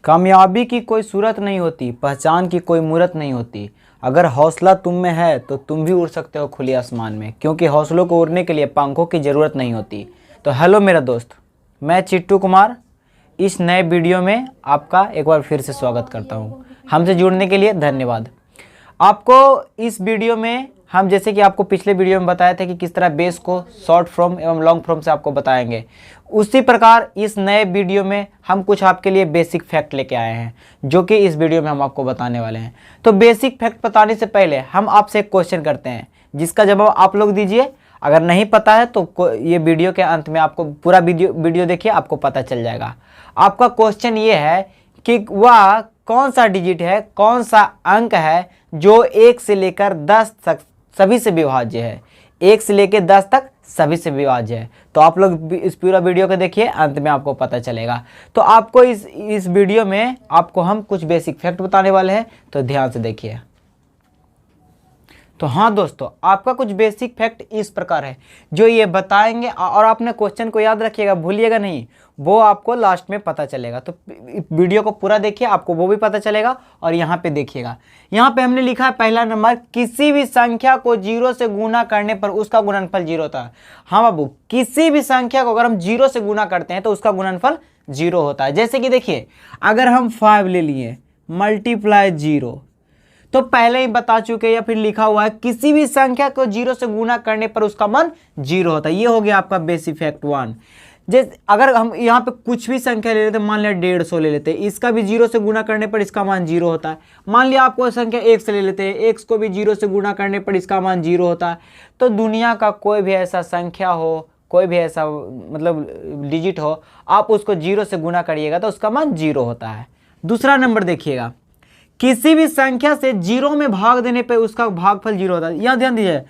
कामयाबी की कोई सूरत नहीं होती, पहचान की कोई मूरत नहीं होती। अगर हौसला तुम में है तो तुम भी उड़ सकते हो खुले आसमान में, क्योंकि हौसलों को उड़ने के लिए पंखों की ज़रूरत नहीं होती। तो हेलो मेरा दोस्त, मैं चिट्टू कुमार इस नए वीडियो में आपका एक बार फिर से स्वागत करता हूं। हमसे जुड़ने के लिए धन्यवाद। आपको इस वीडियो में हम, जैसे कि आपको पिछले वीडियो में बताया था कि किस तरह बेस को शॉर्ट फॉर्म एवं लॉन्ग फॉर्म से आपको बताएंगे, उसी प्रकार इस नए वीडियो में हम कुछ आपके लिए बेसिक फैक्ट लेके आए हैं, जो कि इस वीडियो में हम आपको बताने वाले हैं। तो बेसिक फैक्ट बताने से पहले हम आपसे एक क्वेश्चन करते हैं, जिसका जवाब आप लोग दीजिए। अगर नहीं पता है तो ये वीडियो के अंत में आपको पूरा वीडियो देखिए, आपको पता चल जाएगा। आपका क्वेश्चन ये है कि वह कौन सा डिजिट है, कौन सा अंक है जो 1 से लेकर 10 तक सभी से विभाज्य है। 1 से लेकर 10 तक सभी से विभाज्य है। तो आप लोग इस पूरा वीडियो को देखिए, अंत में आपको पता चलेगा। तो आपको इस वीडियो में आपको हम कुछ बेसिक फैक्ट बताने वाले हैं, तो ध्यान से देखिए। तो हाँ दोस्तों, आपका कुछ बेसिक फैक्ट इस प्रकार है जो ये बताएंगे, और आपने क्वेश्चन को याद रखिएगा, भूलिएगा नहीं, वो आपको लास्ट में पता चलेगा। तो वीडियो को पूरा देखिए, आपको वो भी पता चलेगा। और यहाँ पे देखिएगा, यहाँ पे हमने लिखा है पहला नंबर, किसी भी संख्या को 0 से गुना करने पर उसका गुणनफल 0 होता है। हाँ बाबू, किसी भी संख्या को अगर हम 0 से गुना करते हैं तो उसका गुणनफल 0 होता है। जैसे कि देखिए, अगर हम 5 ले लिए मल्टीप्लाई 0, तो पहले ही बता चुके या फिर लिखा हुआ है, किसी भी संख्या को 0 से गुना करने पर उसका मान 0 होता है। ये हो गया आपका बेसिक फैक्ट 1। जैसे अगर हम यहाँ पे कुछ भी संख्या ले लेते हैं, मान लिया 150 ले लेते हैं, इसका भी 0 से गुना करने पर इसका मान 0 होता है। मान लिया आपको संख्या x ले लेते हैं, x को भी 0 से गुना करने पर इसका मान 0 होता है। तो दुनिया का कोई भी ऐसा संख्या हो, कोई भी ऐसा मतलब डिजिट हो, आप उसको 0 से गुना करिएगा तो उसका मान 0 होता है। दूसरा नंबर देखिएगा, किसी भी संख्या से 0 में भाग देने पे उसका भागफल 0 होता है। यहाँ ध्यान दीजिए,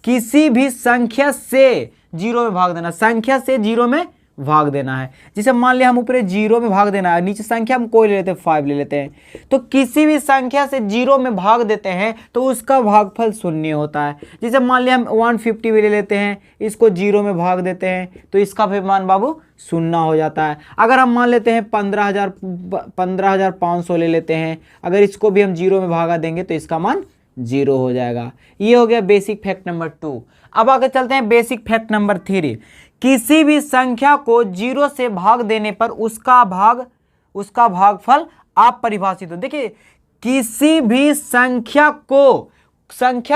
किसी भी संख्या से 0 में भाग देना, संख्या से 0 में भाग देना है। जैसे मान लिया हम ऊपर 0 में भाग देना है, नीचे संख्या हम कोई ले लेते हैं, 5 ले लेते हैं, तो किसी भी संख्या से 0 में भाग देते हैं तो उसका भागफल 0 होता है। जैसे मान लिया हम 150 भी ले लेते हैं, इसको 0 में भाग देते हैं तो इसका भी मान बाबू 0 हो जाता है। अगर हम मान लेते हैं 15,500 ले लेते हैं, अगर इसको भी हम 0 में भागा देंगे तो इसका मान 0 हो जाएगा। ये हो गया बेसिक फैक्ट नंबर 2। अब आगे चलते हैं बेसिक फैक्ट नंबर 3। किसी भी संख्या को 0 से भाग देने पर उसका भागफल अपरिभाषित हो। देखिए, किसी भी संख्या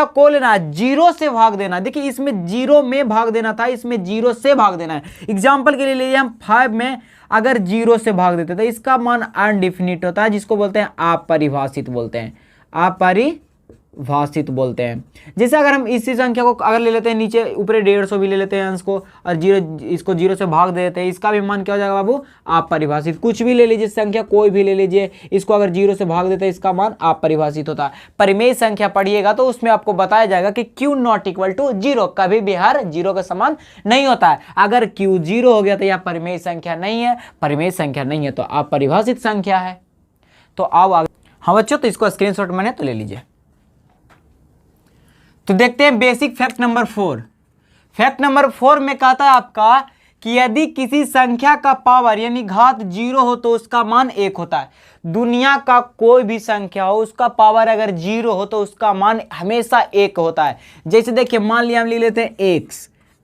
को लेना है, 0 से भाग देना। देखिए, इसमें 0 में भाग देना था, इसमें 0 से भाग देना है। एग्जाम्पल के लिए लीजिए, हम 5 में अगर 0 से भाग देते तो इसका मान अनडिफिनिट होता है, जिसको बोलते हैं अपरिभाषित बोलते हैं, अपरिभाषित बोलते हैं। जैसे अगर हम इसी संख्या को अगर ले लेते हैं, नीचे ऊपर 150 भी ले लेते हैं अंश को, और इसको 0 से भाग दे देते हैं, इसका भी मान क्या हो जाएगा बाबू? अपरिभाषित। कुछ भी ले लीजिए संख्या, कोई भी ले लीजिए, इसको अगर 0 से भाग देते हैं इसका मान अपरिभाषित होता है। परिमेय संख्या पढ़िएगा तो उसमें आपको बताया जाएगा कि Q नॉट इक्वल टू 0, कभी भी हर 0 के समान नहीं होता है। अगर Q 0 हो गया तो यह परिमेय संख्या नहीं है, परिमेय संख्या नहीं है तो अपरिभाषित संख्या है। तो आओ आगे। हाँ बच्चों, तो इसको स्क्रीनशॉट मैंने तो ले लीजिए। तो देखते हैं basic fact number 4। Fact number 4 में कहता है आपका कि यदि किसी संख्या का पावर यानी घात 0 हो तो उसका मान 1 होता है। दुनिया का कोई भी संख्या हो, उसका पावर अगर 0 हो तो उसका मान हमेशा 1 होता है। जैसे देखिए, मान लिया हम ले लेते हैं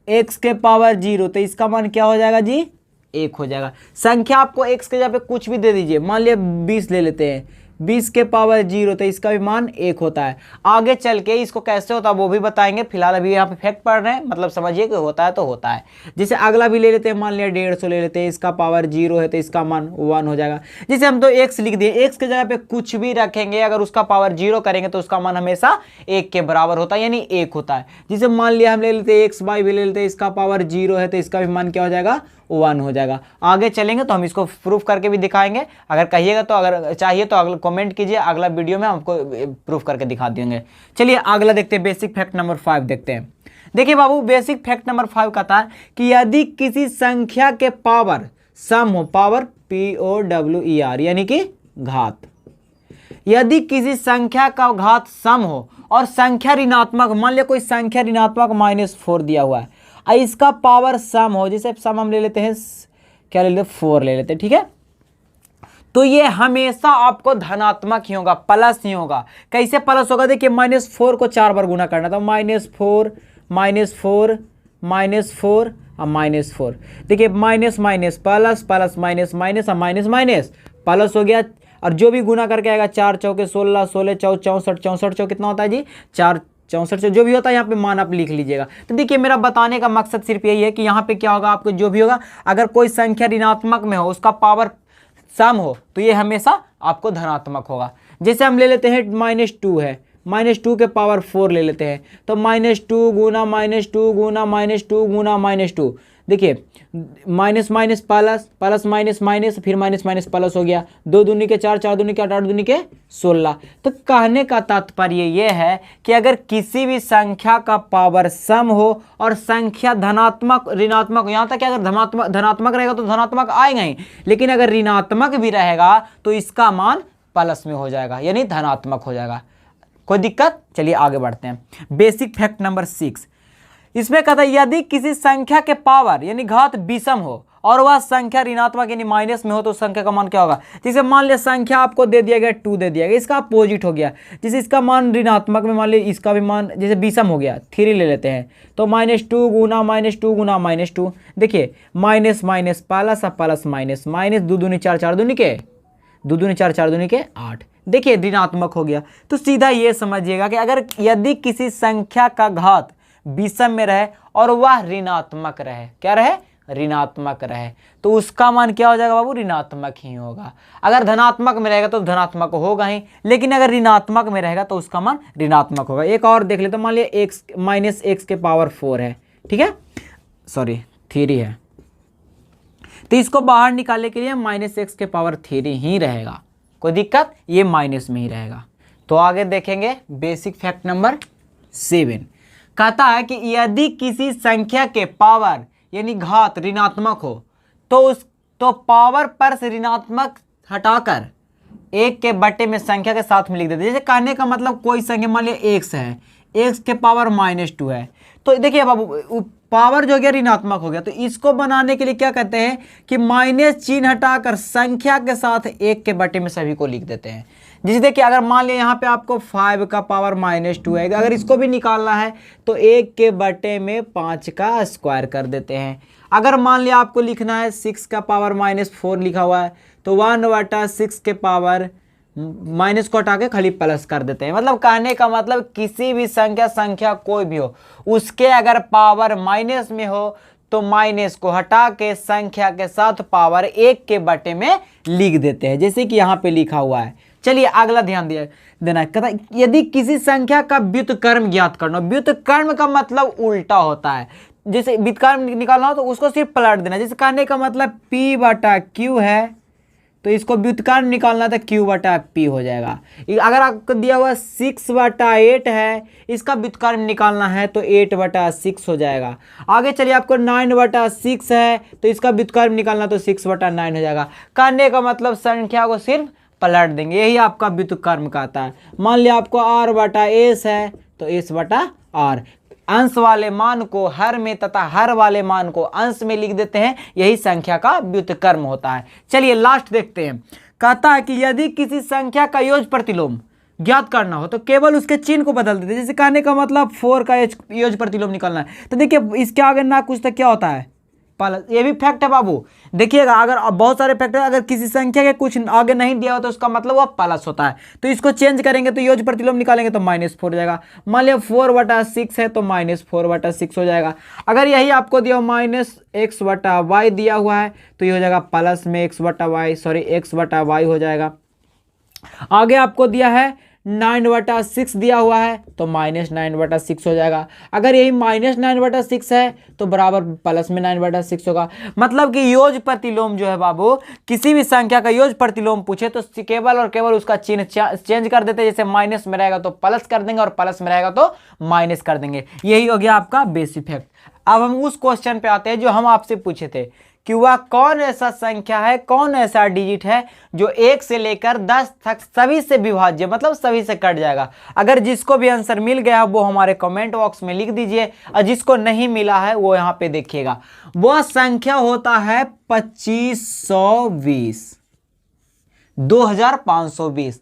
x के पावर 0, तो इसका मान क्या हो जाएगा जी? 1 हो जाएगा। संख्या आपको x के जगह पे कुछ भी दे दीजिए, मान लिया 20 ले लेते हैं, 20 के पावर 0, तो इसका भी मान 1 होता है। आगे चल के इसको कैसे होता है वो भी बताएंगे, फिलहाल अभी यहाँ पे फैक्ट पढ़ रहे हैं, मतलब समझिए कि होता है तो होता है। जैसे अगला भी ले लेते हैं, मान लिया 150 ले लेते हैं, इसका पावर 0 है तो इसका मान 1 हो जाएगा। जैसे हम तो x लिख दिए, x के जगह पे कुछ भी रखेंगे, अगर उसका पावर 0 करेंगे तो उसका मान हमेशा 1 के बराबर होता है, यानी 1 होता है। जैसे मान लिया हम ले लेते हैं x भी ले लेते हैं, इसका पावर 0 है तो इसका भी मान क्या हो जाएगा? 1 हो जाएगा। आगे चलेंगे तो हम इसको प्रूफ करके भी दिखाएंगे। अगर कहिएगा तो, अगर चाहिए तो अगला कमेंट कीजिए, अगला वीडियो में हमको प्रूफ करके दिखा देंगे। चलिए अगला देखते हैं, बेसिक फैक्ट नंबर 5 देखते हैं। देखिए बाबू, बेसिक फैक्ट नंबर 5 कहता है कि यदि किसी संख्या के पावर सम हो, पावर POWER यानी कि घात, यदि किसी संख्या का घात सम हो और संख्या ऋणात्मक, मान लिया कोई संख्या ऋणात्मक -4 दिया हुआ है, इसका पावर सम हो, जैसे सम हम ले लेते हैं, क्या ले लेते हैं? 4 ले लेते हैं, ठीक है। तो ये हमेशा आपको धनात्मक ही होगा, प्लस ही होगा। कैसे प्लस होगा, देखिए -4 को 4 बार गुना करना था, -4 -4 -4 और -4, देखिए minus minus plus plus minus minus और माइनस माइनस प्लस हो गया। और जो भी गुना करके आएगा 4 चौके 16, 16 चौ 64, 64 चौ कितना होता है जी 4, 64 से जो भी होता है यहाँ पे मान आप लिख लीजिएगा। तो देखिए मेरा बताने का मकसद सिर्फ यही है कि यहाँ पे क्या होगा, आपको जो भी होगा अगर कोई संख्या ऋणात्मक में हो, उसका पावर सम हो, तो ये हमेशा आपको धनात्मक होगा। जैसे हम ले लेते हैं -2 है, -2 के पावर 4 ले लेते हैं, तो -2 गुना -2 गुना -2 गुना -2, देखिए minus minus plus plus minus minus फिर माइनस माइनस प्लस हो गया, 2 दूनी के 4, 4 दूनी के 8, 8 दूनी के 16। तो कहने का तात्पर्य ये है कि अगर किसी भी संख्या का पावर सम हो और संख्या धनात्मक ऋणात्मक, यहाँ तक कि अगर धनात्मक रहेगा तो धनात्मक आएगा ही, लेकिन अगर ऋणात्मक भी रहेगा तो इसका मान प्लस में हो जाएगा, यानी धनात्मक हो जाएगा। कोई दिक्कत? चलिए आगे बढ़ते हैं। बेसिक फैक्ट नंबर 6, इसमें कहता है यदि किसी संख्या के पावर यानी घात विषम हो और वह संख्या ऋणात्मक यानी माइनस में हो तो संख्या का मान क्या होगा। जैसे मान लिया संख्या आपको दे दिया गया 2 दे दिया गया, इसका अपोजिट हो गया, जैसे इसका मान ऋणात्मक में मान लिया, इसका भी मान जैसे विषम हो गया 3 ले लेते हैं, तो -2 गुना -2 गुना -2, देखिए minus minus plus plus minus minus, 2 दूनी 4, 4 दूनी के 2 दूनी 4, 4 दूनी के 8, देखिए ऋणात्मक हो गया। तो सीधा ये समझिएगा कि अगर यदि किसी संख्या का घात विषम में रहे और वह ऋणात्मक रहे, क्या रहे, ऋणात्मक रहे, तो उसका मान क्या हो जाएगा बाबू, ऋणात्मक ही होगा। अगर धनात्मक में रहेगा तो धनात्मक होगा ही, लेकिन अगर ऋणात्मक में रहेगा तो उसका मान ऋणात्मक होगा। एक और देख लेते, मान लिया x -x के पावर 4 है, ठीक है, सॉरी 3 है, तो इसको बाहर निकालने के लिए -x के पावर 3 ही रहेगा। कोई दिक्कत, ये माइनस में ही रहेगा। तो आगे देखेंगे बेसिक फैक्ट नंबर 7, कहता है कि यदि किसी संख्या के पावर यानी घात ऋणात्मक हो तो पावर पर से ऋणात्मक हटाकर 1 के बटे में संख्या के साथ में लिख देते हैं। जैसे कहने का मतलब कोई संख्या मान लिया x है, x के पावर -2 है, तो देखिए बाबू पावर जो गया ऋणात्मक हो गया, तो इसको बनाने के लिए क्या कहते हैं कि माइनस चिन्ह हटाकर संख्या के साथ 1 के बटे में सभी को लिख देते हैं। जैसे देखिए अगर मान लिया यहाँ पे आपको 5 का पावर -2 है, अगर इसको भी निकालना है तो 1 के बटे में 5 का स्क्वायर कर देते हैं। अगर मान लिया आपको लिखना है 6 का पावर -4 लिखा हुआ है, तो 1/6 के पावर माइनस को हटा के खाली प्लस कर देते हैं। मतलब कहने का मतलब किसी भी संख्या कोई भी हो, उसके अगर पावर माइनस में हो तो माइनस को हटा के संख्या के साथ पावर 1 के बटे में लिख देते हैं, जैसे कि यहाँ पे लिखा हुआ है। चलिए अगला ध्यान देना, कहता यदि किसी संख्या का व्युत्क्रम ज्ञात करना, व्युत्क्रम का मतलब उल्टा होता है, जैसे व्युत्क्रम निकालना हो तो उसको सिर्फ पलट देना। जैसे कहने का मतलब P/Q है तो इसको व्युत्क्रम निकालना था Q/P हो जाएगा। अगर आपको दिया हुआ 6/8 है, इसका व्युत्क्रम निकालना है तो 8/6 हो जाएगा। आगे चलिए आपको 9/6 है तो इसका व्युत्क्रम निकालना तो 6/9 हो जाएगा। कहने का मतलब संख्या को सिर्फ पलट देंगे, यही आपका व्युत्क्रम कहता है। मान लिया आपको R/S है तो S/R, अंश वाले मान को हर में तथा हर वाले मान को अंश में लिख देते हैं, यही संख्या का व्युत्क्रम होता है। चलिए लास्ट देखते हैं, कहता है कि यदि किसी संख्या का योग प्रतिलोम ज्ञात करना हो तो केवल उसके चिन्ह को बदल देते हैं। जैसे कहने का मतलब 4 का योग प्रतिलोम निकालना है, तो देखिए इसके आगे ना कुछ तो क्या होता है प्लस, ये भी फैक्ट है बाबू। देखिएगा अगर बहुत सारे फैक्ट है, अगर किसी संख्या के कुछ आगे नहीं दिया हो तो उसका मतलब वह प्लस होता है, तो इसको चेंज करेंगे तो योग प्रतिलोम निकालेंगे तो -4 हो जाएगा। मान लिया 4/6 है तो -4/6 हो जाएगा। अगर यही आपको दिया -x/y दिया हुआ है तो ये हो जाएगा प्लस में x/y हो जाएगा। आगे आपको दिया है 9/6 दिया हुआ है तो -9/6 हो जाएगा। अगर यही -9/6 है तो बराबर प्लस में 9/6 होगा। मतलब कि योग प्रतिलोम जो है बाबू, किसी भी संख्या का योग प्रतिलोम पूछे तो केवल और केवल उसका चिन्ह चेंज कर देते हैं। जैसे माइनस में रहेगा तो प्लस कर देंगे और प्लस में रहेगा तो माइनस कर देंगे। यही हो गया आपका बेसिक फैक्ट। अब हम उस क्वेश्चन पे आते हैं जो हम आपसे पूछे थे कि वह कौन ऐसा संख्या है, कौन ऐसा डिजिट है जो 1 से लेकर 10 तक सभी से विभाज्य, मतलब सभी से कट जाएगा। अगर जिसको भी आंसर मिल गया वो हमारे कमेंट बॉक्स में लिख दीजिए, और जिसको नहीं मिला है वो यहाँ पे देखिएगा। वह संख्या होता है 2520। 2520।